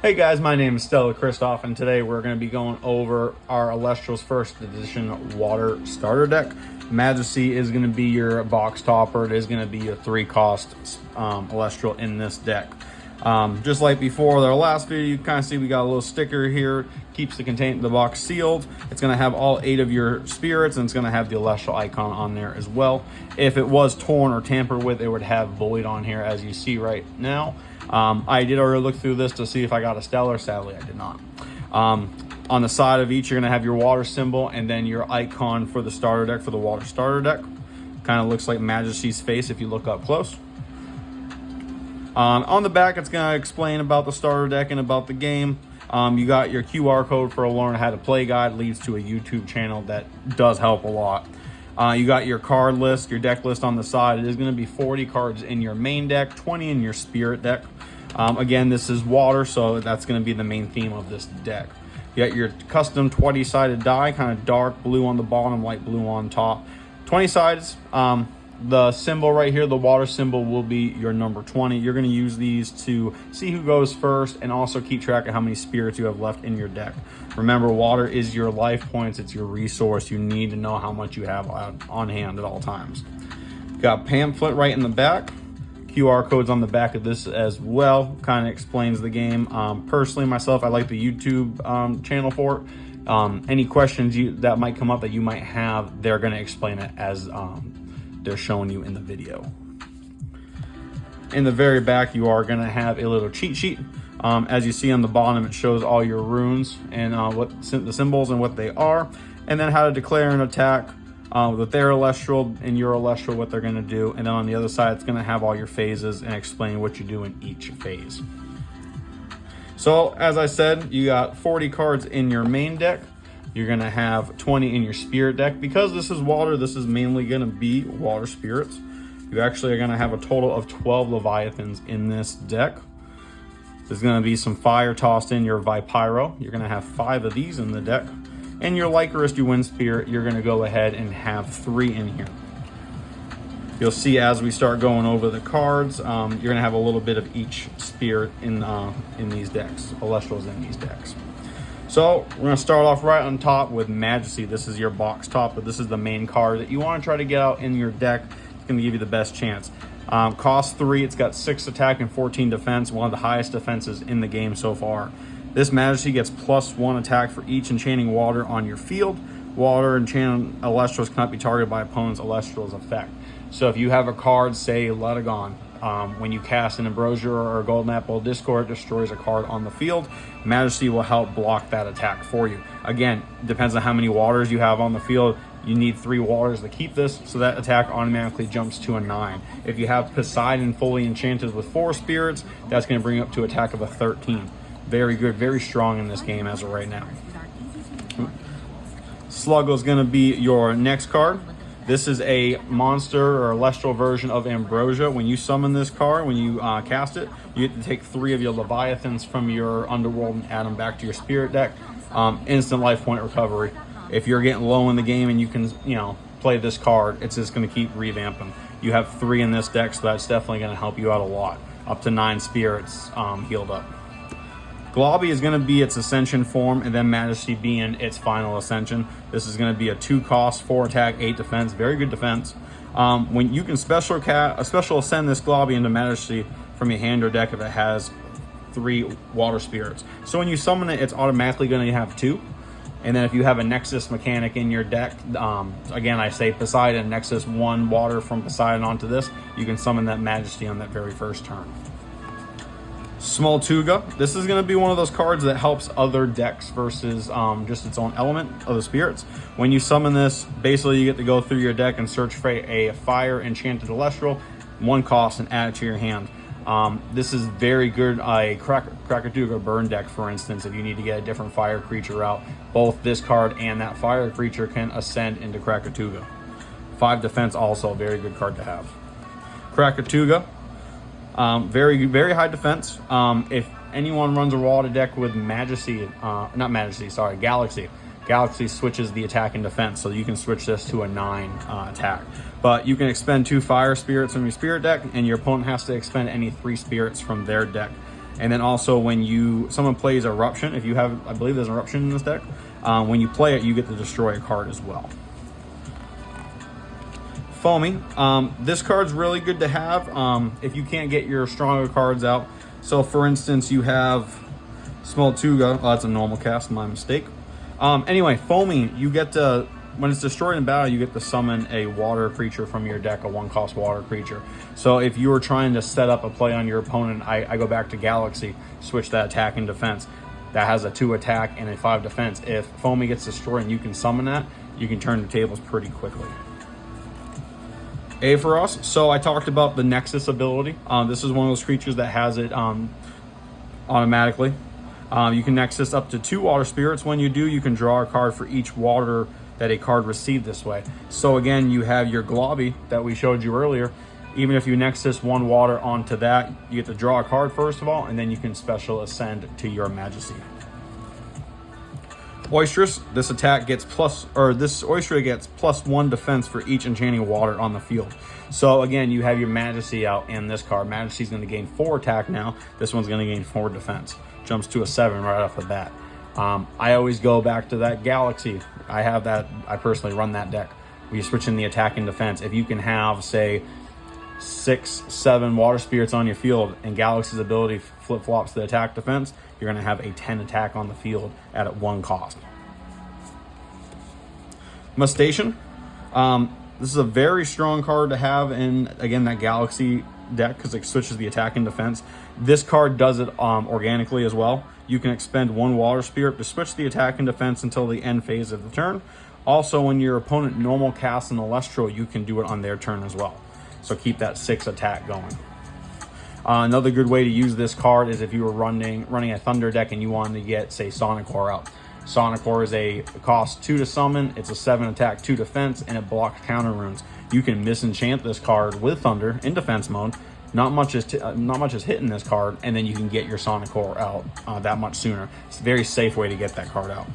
Hey guys, my name is Stella Christoph, and today we're going to be going over our Elestrals First Edition Water Starter Deck. Majesty is going to be your box topper. It is going to be your 3-cost Elestral in this deck. Just like before our last video, you kind of see we got a little sticker here. Keeps the box sealed. It's going to have all 8 of your spirits, and it's going to have the Elestral icon on there as well. If it was torn or tampered with, it would have void on here, as you see right now. I did already look through this to see if I got a stellar. Sadly, I did not. On the side of each, you're going to have your water symbol and then your icon for the starter deck, for the water starter deck. Kind of looks like Majesty's face if you look up close. On the back, it's going to explain about the starter deck and about the game. You got your QR code for a learn how to play guide, leads to a YouTube channel that does help a lot. You got your card list, your deck list on the side. It is going to be 40 cards in your main deck, 20 in your spirit deck. Again, this is water, so that's going to be the main theme of this deck. You got your custom 20-sided die, kind of dark blue on the bottom, light blue on top. 20 sides. The symbol right here, the water symbol, will be your number 20. You're going to use these to see who goes first and also keep track of how many spirits you have left in your deck. Remember, water is your life points. It's your resource. You need to know how much you have on hand at all times. Got pamphlet right in the back. QR codes on the back of this as well. Kind of explains the game. Personally, myself, I like the YouTube channel for it. Any questions that might come up that you might have, they're going to explain it as they're showing you in the video. In the very back, you are going to have a little cheat sheet. As you see on the bottom, it shows all your runes and what the symbols and what they are, and then how to declare an attack with their Elestral and your Elestral, what they're going to do. And then on the other side, it's going to have all your phases and explain what you do in each phase. So as I said, you got 40 cards in your main deck. You're going to have 20 in your spirit deck. Because this is water, this is mainly going to be water spirits. You actually are going to have a total of 12 Leviathans in this deck. There's going to be some fire tossed in your Vipyro. You're going to have 5 of these in the deck. And your Lycanist, your Wind Spirit, you're going to go ahead and have 3 in here. You'll see as we start going over the cards, you're going to have a little bit of each spirit in these decks, Elestrals in these decks. So we're going to start off right on top with Majesty. This is your box top, but this is the main card that you want to try to get out in your deck. It's going to give you the best chance. Cost 3, it's got 6 attack and 14 defense, one of the highest defenses in the game so far. This Majesty gets +1 attack for each enchanting water on your field. Water enchanted Elestrals cannot be targeted by opponent's Elestrals effect. So if you have a card, say Ledagon, when you cast an Ambrosia or a Golden Apple Discord, it destroys a card on the field. Majesty will help block that attack for you. Again, depends on how many waters you have on the field. You need 3 waters to keep this, so that attack automatically jumps to a 9. If you have Poseidon fully enchanted with 4 spirits, that's going to bring you up to attack of a 13. Very good, very strong in this game as of right now. Sluggo is going to be your next card. This is a monster or Elestral version of Ambrosia. When you summon this card, when you cast it, you get to take 3 of your Leviathans from your Underworld and add them back to your Spirit deck. Instant life point recovery. If you're getting low in the game and you can, play this card, it's just going to keep revamping. You have 3 in this deck, so that's definitely going to help you out a lot. Up to 9 spirits healed up. Globby is going to be its Ascension form, and then Majesty being its final Ascension. This is going to be a 2-cost, 4 attack, 8 defense. Very good defense. When you can special ascend this Globby into Majesty from your hand or deck if it has 3 water spirits. So when you summon it, it's automatically going to have 2. And then if you have a Nexus mechanic in your deck, again, I say Poseidon, Nexus 1 water from Poseidon onto this, you can summon that Majesty on that very first turn. Smoltuga. This is going to be one of those cards that helps other decks versus just its own element of the spirits. When you summon this, basically you get to go through your deck and search for a fire enchanted Elestral, 1 cost, and add it to your hand. This is very good. A Krakatuga burn deck, for instance, if you need to get a different fire creature out, both this card and that fire creature can ascend into Krakatuga. 5 defense, also a very good card to have. Krakatuga. Very, very high defense. If anyone runs a water deck with Galaxy. Galaxy switches the attack and defense, so you can switch this to a 9 attack. But you can expend 2 fire spirits from your spirit deck, and your opponent has to expend any 3 spirits from their deck And then also when someone plays Eruption, if you have, I believe there's Eruption in this deck, when you play it, you get to destroy a card as well. Foamy. This card's really good to have if you can't get your stronger cards out. So for instance, you have Smoltuga. Oh, that's a normal cast, my mistake. Anyway, Foamy, you get to, when it's destroyed in battle, you get to summon a water creature from your deck, a 1-cost water creature. So if you were trying to set up a play on your opponent, I go back to Galaxy, switch that attack and defense. That has a 2 attack and a 5 defense. If Foamy gets destroyed and you can summon that, you can turn the tables pretty quickly. Aetheros. So I talked about the Nexus ability. This is one of those creatures that has it automatically. You can Nexus up to 2 water spirits. When you do, you can draw a card for each water that a card received this way. So again, you have your Globby that we showed you earlier. Even if you Nexus 1 water onto that, you get to draw a card first of all, and then you can special ascend to your Majesty. Oystress, this attack gets this Oyster gets +1 defense for each enchanting water on the field. So again, you have your Majesty out in this card. Majesty's going to gain 4 attack now. This one's going to gain 4 defense. Jumps to a 7 right off the bat. I always go back to that Galaxy. I have that. I personally run that deck. We switch in the attack and defense. If you can have, say, 6, 7 water spirits on your field, and Galaxy's ability flip-flops the attack defense, you're going to have a 10 attack on the field at 1 cost. Mustation. This is a very strong card to have in, again, that Galaxy deck because it switches the attack and defense. This card does it organically as well. You can expend 1 water spirit to switch the attack and defense until the end phase of the turn. Also, when your opponent normal casts an Elestral, you can do it on their turn as well. So keep that 6 attack going. Another good way to use this card is if you were running a Thunder deck and you wanted to get, say, Sonic Core out. Sonic Core is a cost 2 to summon, it's a 7 attack, 2 defense, and it blocks counter runes. You can misenchant this card with Thunder in defense mode. Not much is hitting this card, and then you can get your Sonic Core out that much sooner. It's a very safe way to get that card out.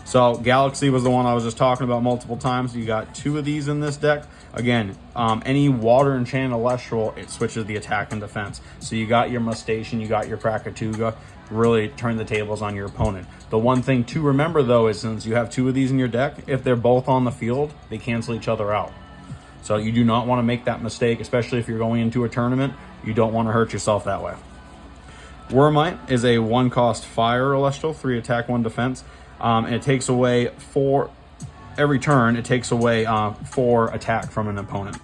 So Galaxy was the one I was just talking about multiple times. You got 2 of these in this deck. Again, any water enchanted Elestral, it switches the attack and defense. So you got your Mustation, you got your Krakatuga, really turn the tables on your opponent. The one thing to remember though is since you have 2 of these in your deck, if they're both on the field, they cancel each other out. So you do not want to make that mistake, especially if you're going into a tournament. You don't want to hurt yourself that way. Wormite is a 1-cost fire Elestral, 3 attack, 1 defense. And it takes away 4 every turn. It takes away 4 attack from an opponent.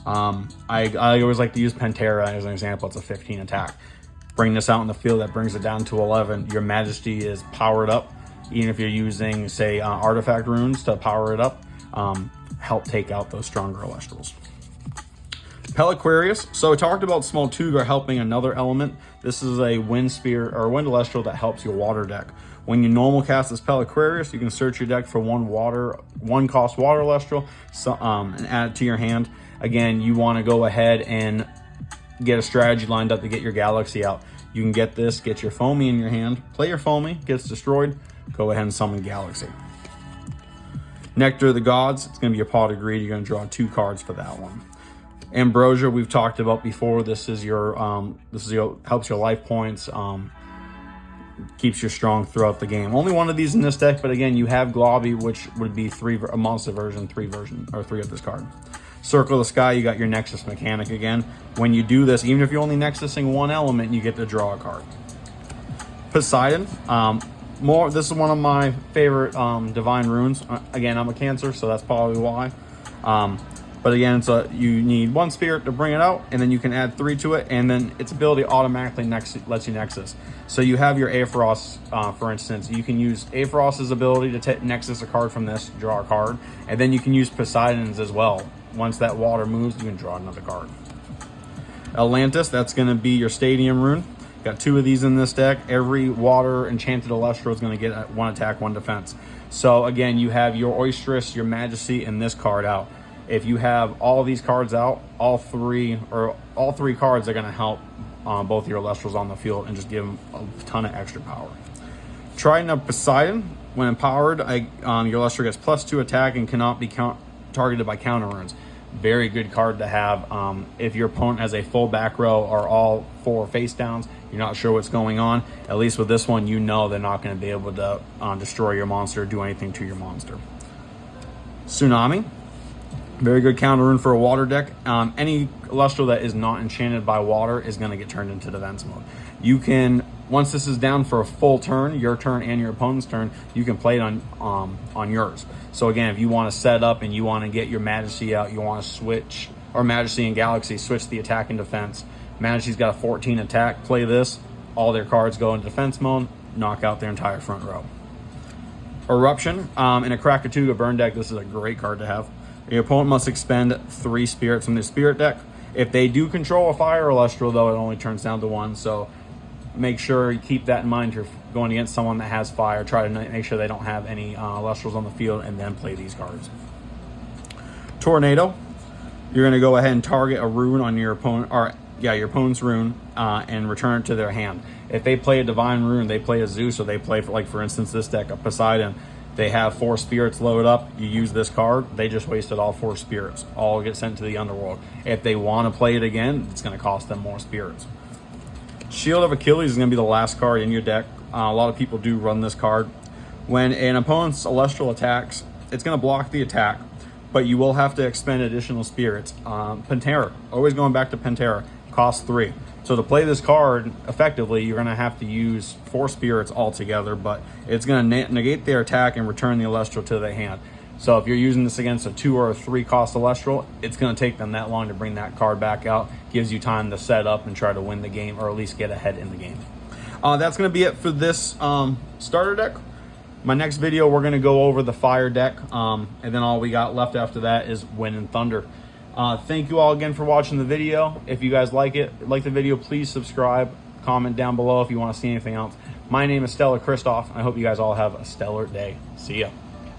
I always like to use Pantera as an example. It's a 15 attack. Bring this out in the field, that brings it down to 11. Your Majesty is powered up. Even if you're using, say, artifact runes to power it up, help take out those stronger Elestrals. Peliquarius. So I talked about Smoltuga helping another element. This is a wind spear or wind Elestral that helps your water deck. When you normal cast this Peliquarius, you can search your deck for 1 cost water Elestral, and add it to your hand. Again, you want to go ahead and get a strategy lined up to get your Galaxy out. You can get this, get your Foamy in your hand, play your Foamy, gets destroyed, go ahead and summon Galaxy. Nectar of the Gods, it's going to be a Pot of Greed. You're going to draw 2 cards for that one. Ambrosia, we've talked about before. This is your helps your life points, keeps you strong throughout the game. Only one of these in this deck, but again, you have Globby, which would be a monster version, 3 of this card. Circle of the Sky, you got your Nexus mechanic again. When you do this, even if you're only Nexusing 1 element, you get to draw a card. Poseidon, this is one of my favorite divine runes. Again, I'm a Cancer, so that's probably why. But again, you need 1 spirit to bring it out, and then you can add 3 to it, and then its ability automatically lets you Nexus. So you have your Aetheros, for instance. You can use Aetheros's ability to Nexus a card from this, draw a card, and then you can use Poseidon's as well. Once that water moves, you can draw another card. Atlantis, that's going to be your Stadium rune. Got 2 of these in this deck. Every water enchanted Elestral is going to get 1 attack, 1 defense. So again, you have your Oystress, your Majesty, and this card out. If you have all these cards out, all three cards are going to help both your Elestrals on the field and just give them a ton of extra power. Trident of Poseidon, when empowered, your Elestral gets +2 attack and cannot be targeted by counter runes. Very good card to have. If your opponent has a full back row or all 4 face downs, you're not sure what's going on, at least with this one, you know they're not going to be able to destroy your monster or do anything to your monster. Tsunami, very good counter rune for a water deck. Any Elestral that is not enchanted by water is going to get turned into defense mode. You can, once this is down for a full turn, your turn and your opponent's turn, you can play it on yours. So again, if you want to set up and you want to get your Majesty out, you want to switch, or Majesty and Galaxy, switch the attack and defense. Majesty's got a 14 attack, play this, all their cards go into defense mode, knock out their entire front row. Eruption, in a Krakatoa burn deck, this is a great card to have. Your opponent must expend 3 spirits from their spirit deck. If they do control a fire Elestral, though, it only turns down to 1, so make sure you keep that in mind. If you're going against someone that has fire, try to make sure they don't have any Elestrals on the field, and then play these cards. Tornado, you're going to go ahead and target a rune on your opponent, or your opponent's rune, and return it to their hand. If they play a divine rune, they play a Zeus, or they play, for instance, this deck, a Poseidon, they have 4 spirits loaded up, you use this card, they just wasted all 4 spirits. All get sent to the underworld. If they want to play it again, it's going to cost them more spirits. Shield of Achilles is going to be the last card in your deck. A lot of people do run this card. When an opponent's Elestral attacks, it's going to block the attack, but you will have to expend additional spirits. Pantera, always going back to Pantera, costs 3. So to play this card effectively, you're going to have to use 4 spirits altogether, but it's going to negate their attack and return the Elestral to their hand. So if you're using this against a 2 or a 3 cost Elestral, it's going to take them that long to bring that card back out. Gives you time to set up and try to win the game, or at least get ahead in the game. That's going to be it for this starter deck. My next video, we're going to go over the fire deck, and then all we got left after that is Wind and Thunder. Thank you all again for watching the video. If you guys like the video, please subscribe, comment down below if you want to see anything else. My name is Stellar Christoph. I hope you guys all have a stellar day. See ya.